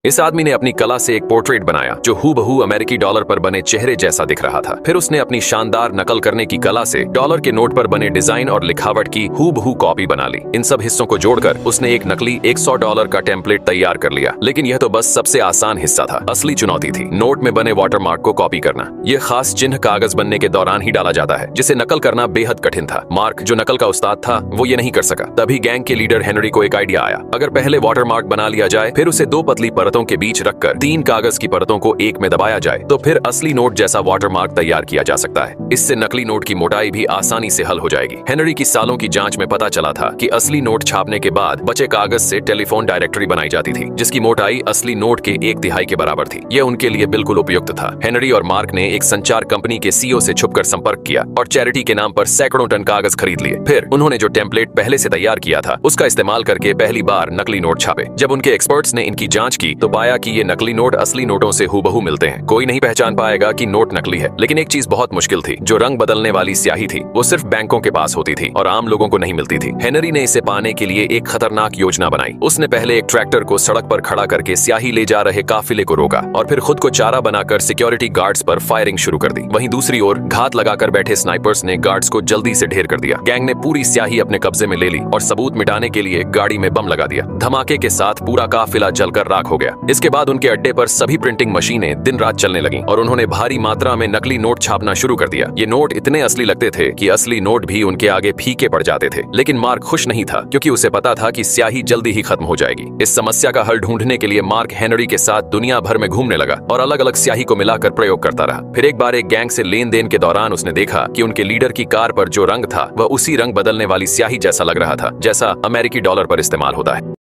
इस आदमी ने अपनी कला से एक पोर्ट्रेट बनाया जो हूबहू अमेरिकी डॉलर पर बने चेहरे जैसा दिख रहा था। फिर उसने अपनी शानदार नकल करने की कला से डॉलर के नोट पर बने डिजाइन और लिखावट की हूबहू कॉपी बना ली। इन सब हिस्सों को जोड़कर उसने एक नकली $100 का टेम्पलेट तैयार कर लिया। लेकिन यह तो बस सबसे आसान हिस्सा था। असली चुनौती थी नोट में बने वाटरमार्क को कॉपी करना। यह खास चिन्ह कागज बनने के दौरान ही डाला जाता है, जिसे नकल करना बेहद कठिन था। मार्क, जो नकल का उस्ताद था, वो ये नहीं कर सका। तभी गैंग के लीडर हेनरी को एक आइडिया आया। अगर पहले वाटरमार्क बना लिया जाए, फिर उसे दो पतली परतों के बीच रखकर 3 कागज की परतों को एक में दबाया जाए, तो फिर असली नोट जैसा वाटरमार्क तैयार किया जा सकता है। इससे नकली नोट की मोटाई भी आसानी से हल हो जाएगी। हेनरी की सालों की जांच में पता चला था कि असली नोट छापने के बाद बचे कागज से टेलीफोन डायरेक्टरी बनाई जाती थी, जिसकी मोटाई असली नोट के 1/3 के बराबर थी। यह उनके लिए बिल्कुल उपयुक्त था। हेनरी और मार्क ने एक संचार कंपनी के सीईओ से छुपकर संपर्क किया और चैरिटी के नाम पर सैकड़ों टन कागज खरीद लिए। फिर उन्होंने जो टेम्पलेट पहले से तैयार किया था, उसका इस्तेमाल करके पहली बार नकली नोट छापे। जब उनके एक्सपर्ट्स ने इनकी जांच की, तो पाया कि ये नकली नोट असली नोटों से हूबहू मिलते हैं। कोई नहीं पहचान पाएगा कि नोट नकली है। लेकिन एक चीज बहुत मुश्किल थी। जो रंग बदलने वाली स्याही थी, वो सिर्फ बैंकों के पास होती थी और आम लोगों को नहीं मिलती थी। हेनरी ने इसे पाने के लिए एक खतरनाक योजना बनाई। उसने पहले एक ट्रैक्टर को सड़क पर खड़ा करके स्याही ले जा रहे काफिले को रोका और फिर खुद को चारा बनाकर सिक्योरिटी गार्ड्स पर फायरिंग शुरू कर दी। वहीं दूसरी ओर घात लगाकर बैठे स्नाइपर्स ने गार्ड्स को जल्दी से ढेर कर दिया। गैंग ने पूरी स्याही अपने कब्जे में ले ली और सबूत मिटाने के लिए गाड़ी में बम लगा दिया। धमाके के साथ पूरा काफिला जलकर राख हो गया। इसके बाद उनके अड्डे पर सभी प्रिंटिंग मशीनें दिन रात चलने लगीं और उन्होंने भारी मात्रा में नकली नोट छापना शुरू कर दिया। ये नोट इतने असली लगते थे कि असली नोट भी उनके आगे फीके पड़ जाते थे। लेकिन मार्क खुश नहीं था, क्योंकि उसे पता था कि स्याही जल्दी ही खत्म हो जाएगी। इस समस्या का हल ढूंढने के लिए मार्क हेनरी के साथ दुनिया भर में घूमने लगा और अलग अलग स्याही को मिलाकर प्रयोग करता रहा। फिर एक बार एक गैंग से लेन देन के दौरान उसने देखा कि उनके लीडर की कार पर जो रंग था, वह उसी रंग बदलने वाली स्याही जैसा लग रहा था, जैसा अमेरिकी डॉलर पर इस्तेमाल होता है।